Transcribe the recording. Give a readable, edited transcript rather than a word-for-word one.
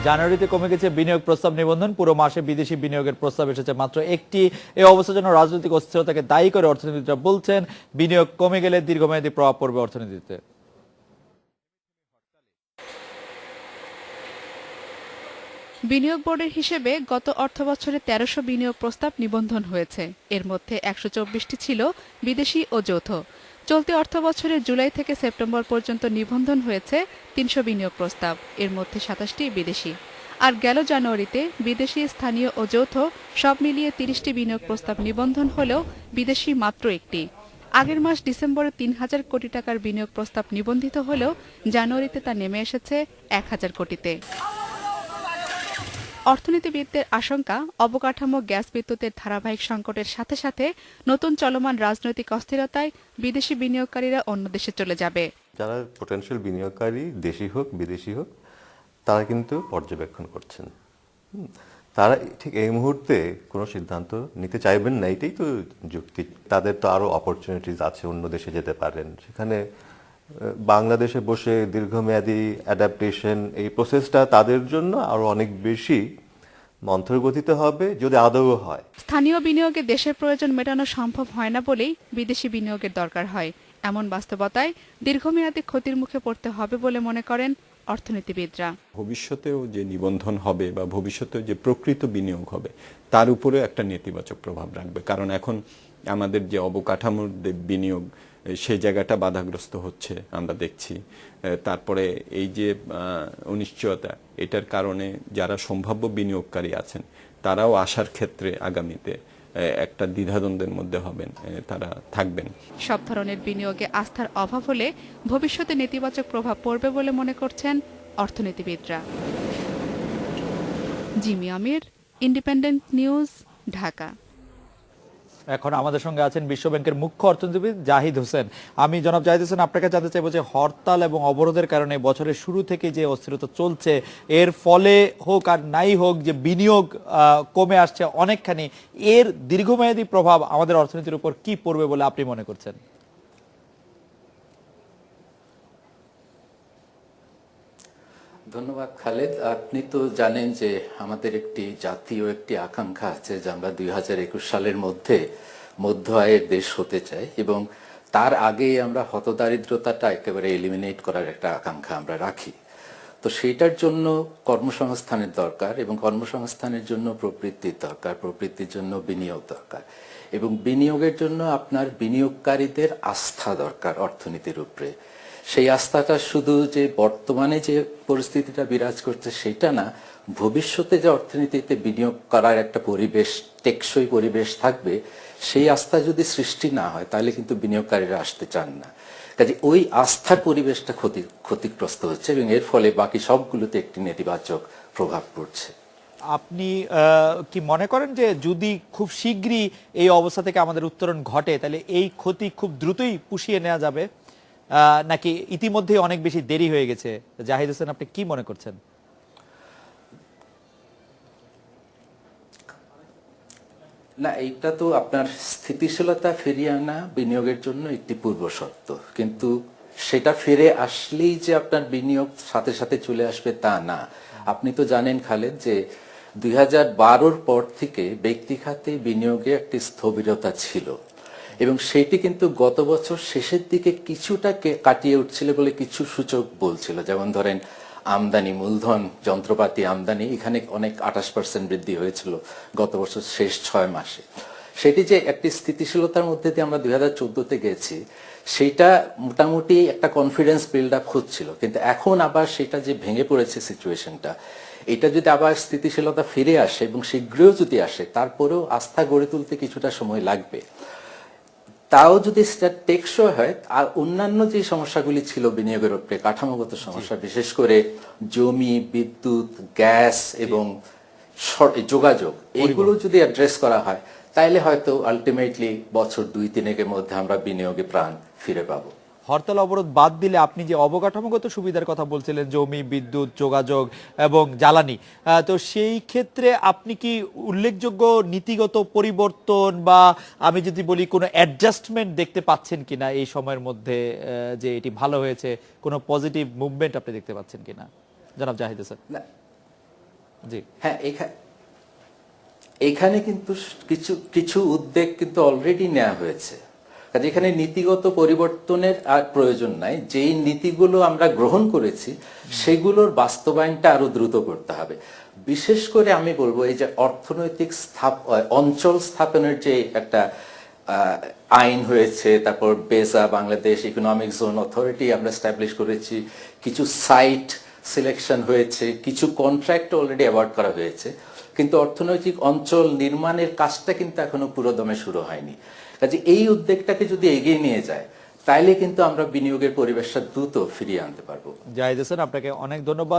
জানুয়ারিতে কমে গেছে বিনিয়োগ প্রস্তাব নিবন্ধন, পুরো মাসে বিদেশি বিনিয়োগের প্রস্তাব এসেছে মাত্র একটি। এই অবস্থার জন্য রাজনৈতিক অস্থিরতাকে দায়ী করে অর্থনীতিবিদরা বলছেন বিনিয়োগ কমে গেলে দীর্ঘমেয়াদী প্রভাব পড়বে অর্থনীতিতে। বিনিয়োগ বোর্ডের হিসেবে গত অর্থবছরে ১৩০০ বিনিয়োগ প্রস্তাব নিবন্ধন হয়েছে। এর মধ্যে ১২৪টি ছিল বিদেশি ও যৌথ। চলতি অর্থবছরের জুলাই থেকে সেপ্টেম্বর পর্যন্ত নিবন্ধন হয়েছে ৩০০ বিনিয়োগ প্রস্তাব, এর মধ্যে ২৭টি বিদেশি। আর গেল জানুয়ারিতে বিদেশি, স্থানীয় ও যৌথ সব মিলিয়ে ৩০টি বিনিয়োগ প্রস্তাব নিবন্ধন হলেও বিদেশি মাত্র একটি। আগের মাস ডিসেম্বরে ৩,০০০ কোটি টাকার বিনিয়োগ প্রস্তাব নিবন্ধিত হলেও জানুয়ারিতে তা নেমে এসেছে ১,০০০ কোটিতে। অর্থনীতিবিদদের আশঙ্কা, অবকাঠামো, গ্যাস, বিদ্যুতের ধারাবাহিক সংকটের সাথে সাথে নতুন চলমান রাজনৈতিক অস্থিরতায় বিদেশি বিনিয়োগকারীরা অন্য দেশে চলে যাবে। যারা পোটেনশিয়াল বিনিয়োগকারী, দেশি হোক বিদেশি হোক, তারা কিন্তু পর্যবেক্ষণ করছেন। তারা ঠিক এই মুহূর্তে কোনো সিদ্ধান্ত নিতে চাইবেন না, এটাই তো যুক্তি। তাদের তো আরো অপরচুনিটিস আছে, অন্য দেশে যেতে পারেন। সেখানে বাংলাদেশে বসে দীর্ঘমেয়াদী অ্যাডাপ্টেশন, এই প্রসেসটা তাদের জন্য আরো অনেক বেশি মন্থর গতিতে হবে, যদি আদৌ হয়। স্থানীয় বিনিয়োগে দেশের প্রয়োজন মেটানো সম্ভব হয় না বলেই বিদেশি বিনিয়োগের দরকার হয়। এমন বাস্তবতায় দীর্ঘমেয়াদী ক্ষতির মুখে পড়তে হবে বলে মনে করেন অর্থনীতিবিদরা। ভবিষ্যতেও যে নিবন্ধন হবে বা ভবিষ্যতেও যে প্রকৃত বিনিয়োগ হবে তার উপরে একটা নেতিবাচক প্রভাব রাখবে। কারণ এখন আমাদের যে অবকাঠামোর বিনিয়োগ, সেই জায়গাটা বাধাগ্রস্ত হচ্ছে আমরা দেখছি। তারপরে এই যে অনিশ্চয়তা, এটার কারণে যারা সম্ভাব্য বিনিয়োগকারী আছেন তারাও আসার ক্ষেত্রে আগামীতে একটা দ্বিধাদ্বন্দ্বের মধ্যে হবেন, তারা থাকবেন। সব ধরনের বিনিয়োগে আস্থার অভাব হলে ভবিষ্যতে নেতিবাচক প্রভাব পড়বে বলে মনে করছেন অর্থনীতিবিদরা। জিমি আমির, ইন্ডিপেন্ডেন্ট নিউজ, ঢাকা। এখন আমাদের সঙ্গে আছেন বিশ্বব্যাংকের মুখ্য অর্থনীতিবিদ জাহিদ হোসেন। আমি জনাব জাহিদ হোসেন আপনাকে জানতে চাইবো যে হরতাল এবং অবরোধের কারণে বছরের শুরু থেকে যে অস্থিরতা চলছে, এর ফলে হোক আর নাই হোক যে বিনিয়োগ কমে আসছে অনেকখানি, এর দীর্ঘমেয়াদী প্রভাব আমাদের অর্থনীতির উপর কি পড়বে বলে আপনি মনে করছেন? ধন্যবাদ খালেদ। আপনি তো জানেন যে আমাদের একটি জাতীয় একটি আকাঙ্ক্ষা আছে যে আমরা 2021 সালের মধ্যে মধ্য আয়ের দেশ হতে চাই, এবং তার আগেই আমরা হতদারিদ্রতাটা একেবারে এলিমিনেট করার একটা আকাঙ্ক্ষা আমরা রাখি। তো সেইটার জন্য কর্মসংস্থানের দরকার, এবং কর্মসংস্থানের জন্য প্রবৃত্তির দরকার, প্রবৃত্তির জন্য বিনিয়োগ দরকার, এবং বিনিয়োগের জন্য আপনার বিনিয়োগকারীদের আস্থা দরকার অর্থনীতির উপরে। সেই আস্থাটা শুধু যে বর্তমানে যে পরিস্থিতিটা বিরাজ করছে সেটা না, ভবিষ্যতে যে অর্থনীতিতে বিনিয়োগ করার একটা পরিবেশ, টেকসই পরিবেশ থাকবে, সেই আস্থা যদি সৃষ্টি না হয় তাহলে কিন্তু বিনিয়োগকারীরা আসতে চান না। কাজে ওই আস্থার পরিবেশটা ক্ষতিগ্রস্ত হচ্ছে, এবং এর ফলে বাকি সবগুলোতে একটি নেতিবাচক প্রভাব পড়ছে। আপনি কি মনে করেন যে যদি খুব শীঘ্রই এই অবস্থা থেকে আমাদের উত্তরণ ঘটে তাহলে এই ক্ষতি খুব দ্রুতই পুষিয়ে নেওয়া যাবে, নাকি ইতিমধ্যেই অনেক বেশি দেরি হয়ে গেছে? জাহিদ হোসেন, আপনি কি মনে করছেন? না, এইটা তো আপনার স্থিতিশীলতা ফিরিয়ে আনা বিনিয়োগের জন্য একটি পূর্ব শর্ত, কিন্তু সেটা ফিরে আসলেই যে আপনার বিনিয়োগ সাথে সাথে চলে আসবে তা না। আপনি তো জানেন খালেদ যে 2012-র পর থেকে ব্যক্তি খাতে বিনিয়োগে একটি স্থবিরতা ছিল, এবং সেটি কিন্তু গত বছর শেষের দিকে কিছুটা কাটিয়ে উঠছিল বলে কিছু সূচক বলছিল। যেমন ধরেন আমদানি, মূলধন, যন্ত্রপাতি আমদানি, এখানে অনেক 28% বৃদ্ধি হয়েছিল গত বছর শেষ 6 মাসে। সেটি যে একটি স্থিতিশীলতার মধ্যে দিয়ে আমরা 2014-তে গেছি, সেইটা মোটামুটি একটা কনফিডেন্স বিল্ড আপ হচ্ছিল, কিন্তু এখন আবার সেটা যে ভেঙে পড়েছে সিচুয়েশনটা, এটা যদি আবার স্থিতিশীলতা ফিরে আসে এবং শীঘ্রও যদি আসে, তারপরেও আস্থা গড়ে তুলতে কিছুটা সময় লাগবে। তাও যদি সেটা টেকসই হয়, আর অন্যান্য যে সমস্যাগুলি ছিল বিনিয়োগের উপরে, কাঠামোগত সমস্যা, বিশেষ করে জমি, বিদ্যুৎ, গ্যাস এবং যোগাযোগ, এইগুলো যদি অ্যাড্রেস করা হয় তাইলে হয়তো আলটিমেটলি বছর 2-3-এর মধ্যে আমরা বিনিয়োগে প্রাণ ফিরে পাবো। হরতাল অবরোধ বাদ দিলে আপনি যে অবকাঠামোগত সুবিধার কথা বলছিলেন, জমি, বিদ্যুৎ, যোগাযোগ এবং জ্বালানি, তো সেই ক্ষেত্রে আপনি কি উল্লেখযোগ্য নীতিগত পরিবর্তন বা আমি যদি বলি কোনো অ্যাডজাস্টমেন্ট দেখতে পাচ্ছেন কিনা এই সময়ের মধ্যে, যে এটি ভালো হয়েছে, কোনো পজিটিভ মুভমেন্ট আপনি দেখতে পাচ্ছেন কিনা, জনাব জাহিদ হোসেন? জি। হ্যাঁ, এখানে কিন্তু কিছু কিছু উদ্যোগ কিন্তু অলরেডি নেওয়া হয়েছে, কাজে এখানে নীতিগত পরিবর্তনের আর প্রয়োজন নাই। যেই নীতিগুলো আমরা গ্রহণ করেছি সেগুলোর বাস্তবায়নটা আরো দ্রুত করতে হবে। বিশেষ করে আমি বলবো এই যে অর্থনৈতিক অঞ্চল স্থাপনের যে একটা আইন হয়েছে, তারপর বেজা বাংলাদেশ ইকোনমিক জোন অথরিটি আমরা স্ট্যাবলিশ করেছি, কিছু সাইট সিলেকশন হয়েছে, কিছু কন্ট্রাক্ট অলরেডি অ্যাওয়ার্ড করা হয়েছে, কিন্তু অর্থনৈতিক অঞ্চল নির্মাণের কাজটা কিন্তু এখনো পুরোদমে শুরু হয়নি। কাজে এই উদ্যোগটাকে যদি এগিয়ে নিয়ে যায় তাইলে কিন্তু আমরা বিনিয়োগের পরিবেশটা দ্রুত ফিরিয়ে আনতে পারবো। জাহিদ হোসেন, আপনাকে অনেক ধন্যবাদ।